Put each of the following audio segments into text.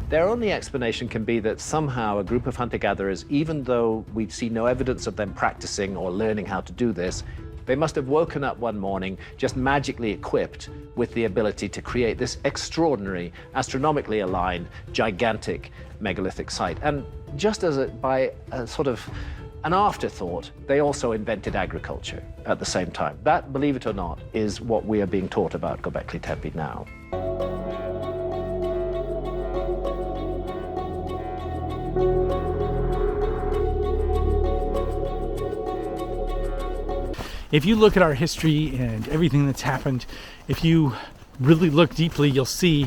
Their only explanation can be that somehow a group of hunter-gatherers, even though we see no evidence of them practicing or learning how to do this, they must have woken up one morning just magically equipped with the ability to create this extraordinary, astronomically aligned, gigantic megalithic site. And just as by a sort of an afterthought, they also invented agriculture at the same time. That, believe it or not, is what we are being taught about Göbekli Tepe now. If you look at our history and everything that's happened, if you really look deeply, you'll see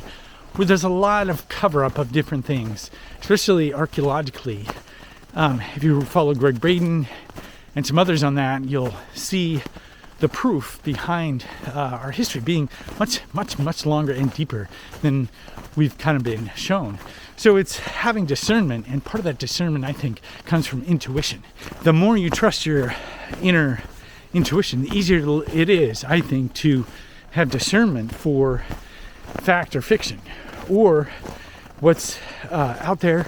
where there's a lot of cover-up of different things, especially archaeologically. If you follow Greg Braden and some others on that, you'll see the proof behind our history being much longer and deeper than we've kind of been shown. So it's having discernment, and part of that discernment, I think, comes from intuition. The more you trust your inner intuition, the easier it is, I think, to have discernment for fact or fiction, or what's out there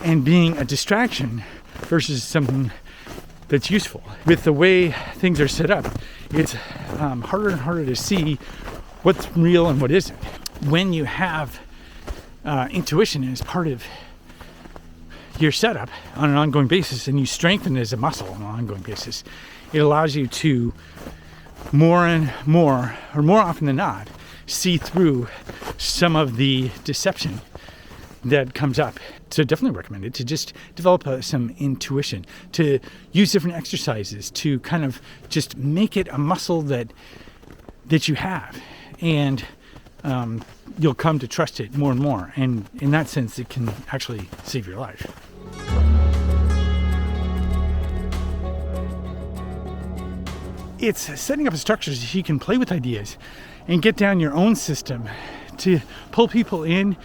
and being a distraction versus something that's useful. With the way things are set up, it's harder and harder to see what's real and what isn't. When you have intuition as part of your setup on an ongoing basis, and you strengthen it as a muscle on an ongoing basis, it allows you to more and more, or more often than not, see through some of the deception that comes up. So definitely recommend it to just develop some intuition, to use different exercises to kind of just make it a muscle that you have, and you'll come to trust it more and more, and in that sense it can actually save your life. It's setting up structures so you can play with ideas and get down your own system to pull people in,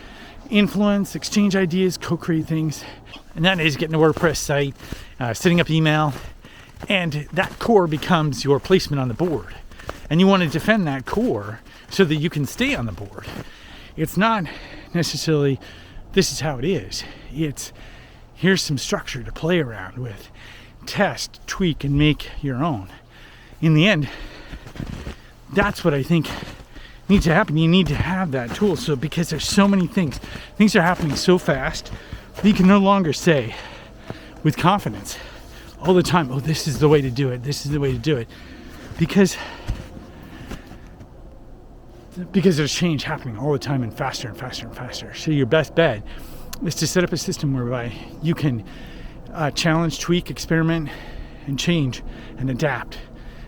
influence, exchange ideas, co-create things. And that is getting a WordPress site, setting up email, and that core becomes your placement on the board. And you want to defend that core so that you can stay on the board. It's not necessarily, this is how it is. It's, here's some structure to play around with, test, tweak, and make your own. In the end, that's what I think needs to happen. You need to have that tool, so because there's so many things are happening so fast that you can no longer say with confidence all the time, oh, this is the way to do it, this is the way to do it, because there's change happening all the time, and faster and faster and faster. So your best bet is to set up a system whereby you can challenge, tweak, experiment, and change and adapt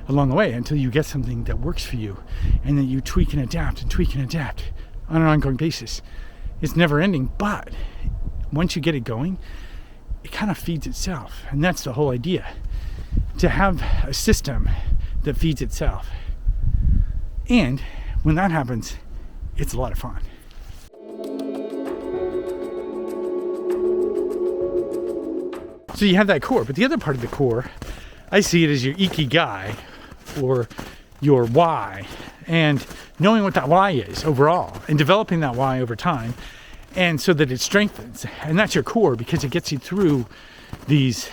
along the way until you get something that works for you, and then you tweak and adapt on an ongoing basis. It's never ending, but once you get it going, it kind of feeds itself, and that's the whole idea, to have a system that feeds itself. And when that happens, it's a lot of fun. So you have that core, but the other part of the core, I see it as your Ikigai, or your why, and knowing what that why is overall, and developing that why over time, and so that it strengthens. And that's your core, because it gets you through these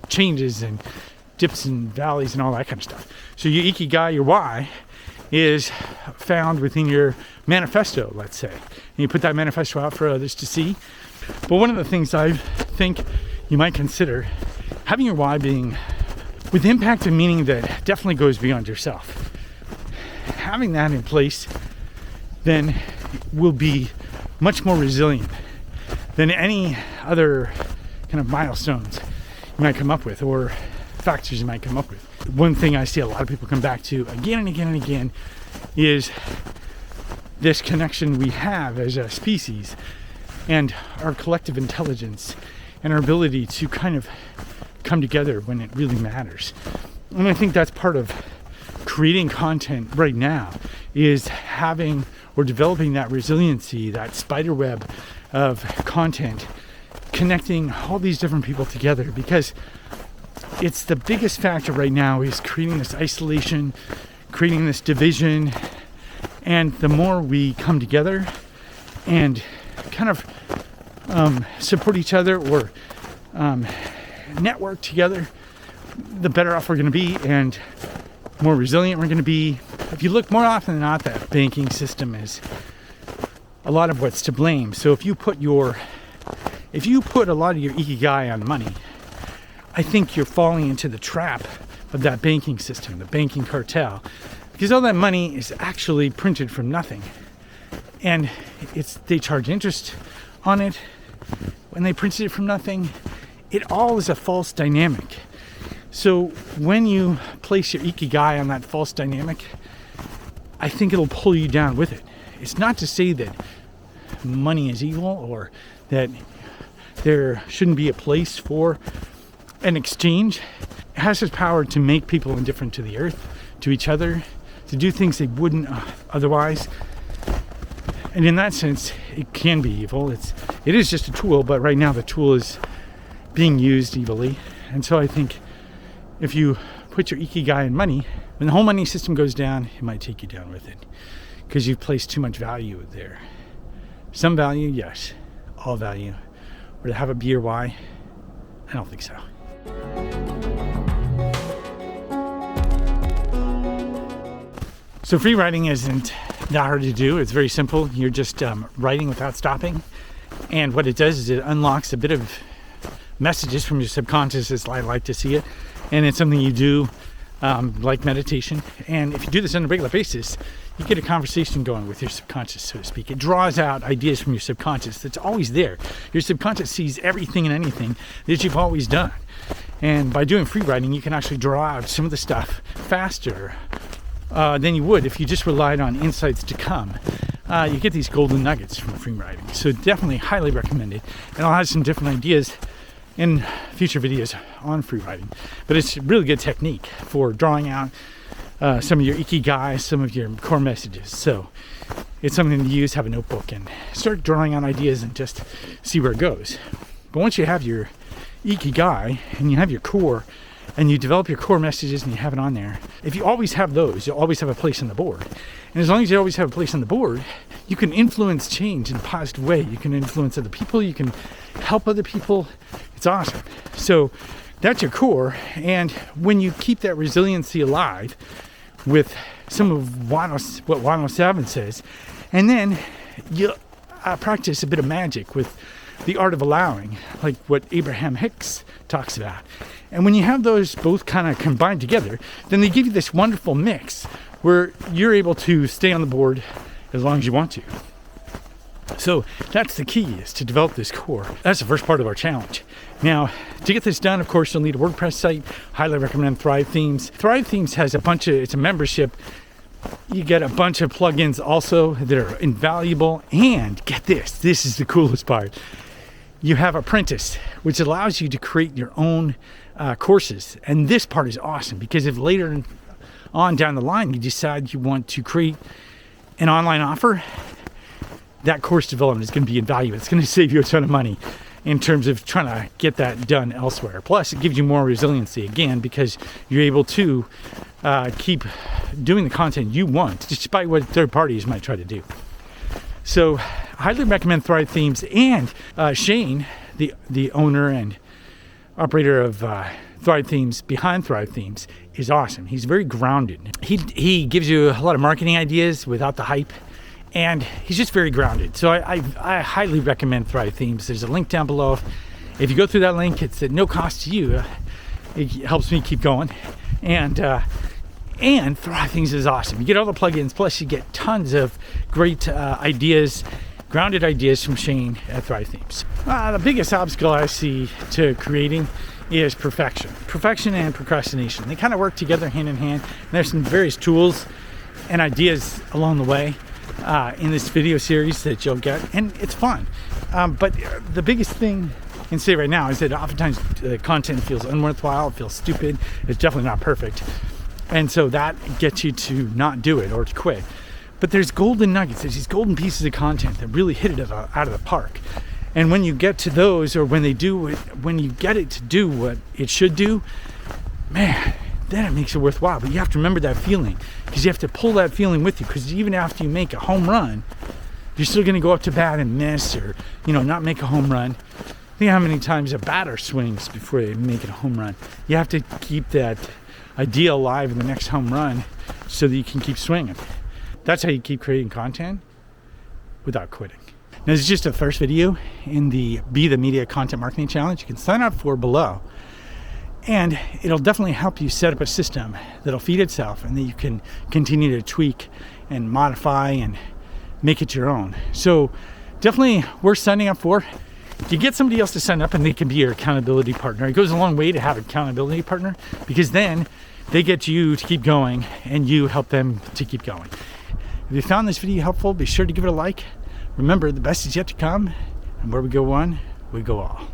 changes and dips and valleys and all that kind of stuff. So your Ikigai, your why, is found within your manifesto, let's say. And you put that manifesto out for others to see. But one of the things I think you might consider, having your why being with impact and meaning that definitely goes beyond yourself. Having that in place then will be much more resilient than any other kind of milestones you might come up with, or factors you might come up with. One thing I see a lot of people come back to again and again and again is this connection we have as a species, and our collective intelligence, and our ability to kind of come together when it really matters. And I think that's part of creating content right now, is having or developing that resiliency, that spider web of content, connecting all these different people together, because it's the biggest factor right now is creating this isolation, creating this division. And the more we come together and kind of support each other or network together, the better off we're going to be and more resilient we're going to be. If you look, more often than not, that banking system is a lot of what's to blame. So if you put a lot of your Ikigai on money, I think you're falling into the trap of that banking system, the banking cartel, because all that money is actually printed from nothing, and they charge interest on it when they printed it from nothing. It all is a false dynamic. So when you place your Ikigai on that false dynamic, I think it'll pull you down with it. It's not to say that money is evil or that there shouldn't be a place for an exchange. It has its power to make people indifferent to the earth, to each other, to do things they wouldn't otherwise. And in that sense, it can be evil. It is just a tool, but right now the tool is being used evilly. And so I think if you put your Ikigai in money, when the whole money system goes down, it might take you down with it because you've placed too much value there. Some value, yes. All value. Or to have a B or Y, I don't think so. So free writing isn't that hard to do. It's very simple. You're just writing without stopping. And what it does is it unlocks a bit of messages from your subconscious, as I like to see it. And it's something you do like meditation. And if you do this on a regular basis, you get a conversation going with your subconscious, so to speak. It draws out ideas from your subconscious that's always there. Your subconscious sees everything and anything that you've always done. And by doing free writing, you can actually draw out some of the stuff faster than you would if you just relied on insights to come. You get these golden nuggets from free writing. So definitely highly recommend it. And I'll have some different ideas in future videos on free writing. But it's a really good technique for drawing out some of your Ikigai, some of your core messages. So it's something to use, have a notebook and start drawing out ideas and just see where it goes. But once you have your Ikigai and you have your core and you develop your core messages and you have it on there, if you always have those, you'll always have a place on the board. And as long as you always have a place on the board, you can influence change in a positive way. You can influence other people, you can help other people. It's awesome. So that's your core. And when you keep that resiliency alive with some of what Juan O Savin says, and then you practice a bit of magic with the art of allowing, like what Abraham Hicks talks about. And when you have those both kind of combined together, then they give you this wonderful mix where you're able to stay on the board as long as you want to. So that's the key, is to develop this core. That's the first part of our challenge. Now, to get this done, of course, you'll need a WordPress site. Highly recommend Thrive Themes. Thrive Themes has it's a membership. You get a bunch of plugins also that are invaluable. And get this is the coolest part. You have Apprentice, which allows you to create your own courses. And this part is awesome because if later on down the line you decide you want to create an online offer, that course development is going to be invaluable. It's going to save you a ton of money in terms of trying to get that done elsewhere. Plus, it gives you more resiliency, again, because you're able to keep doing the content you want, despite what third parties might try to do. So, I highly recommend Thrive Themes. And Shane, the owner and operator of Thrive Themes, behind Thrive Themes, is awesome. He's very grounded. He gives you a lot of marketing ideas without the hype. And he's just very grounded. So I highly recommend Thrive Themes. There's a link down below. If you go through that link, it's at no cost to you. It helps me keep going. And Thrive Themes is awesome. You get all the plugins, plus you get tons of great ideas, grounded ideas from Shane at Thrive Themes. The biggest obstacle I see to creating is perfection. Perfection and procrastination. They kind of work together hand in hand. And there's some various tools and ideas along the way in this video series that you'll get, and it's fun. But the biggest thing I can say right now is that oftentimes the content feels unworthwhile, it feels stupid, it's definitely not perfect. And so that gets you to not do it or to quit. But there's golden nuggets, there's these golden pieces of content that really hit it out of the park. And when you get to those, or when you get it to do what it should do, man, then it makes it worthwhile. But you have to remember that feeling, because you have to pull that feeling with you, because even after you make a home run, you're still going to go up to bat and miss, or, you know, not make a home run. Think how many times a batter swings before they make it a home run. You have to keep that idea alive in the next home run so that you can keep swinging. That's how you keep creating content without quitting. Now, this is just the first video in the Be the Media Content Marketing Challenge. You can sign up for below. And it'll definitely help you set up a system that'll feed itself and that you can continue to tweak and modify and make it your own. So definitely worth signing up for. You get somebody else to sign up and they can be your accountability partner. It goes a long way to have an accountability partner, because then they get you to keep going and you help them to keep going. If you found this video helpful, be sure to give it a like. Remember, the best is yet to come, and where we go one, we go all.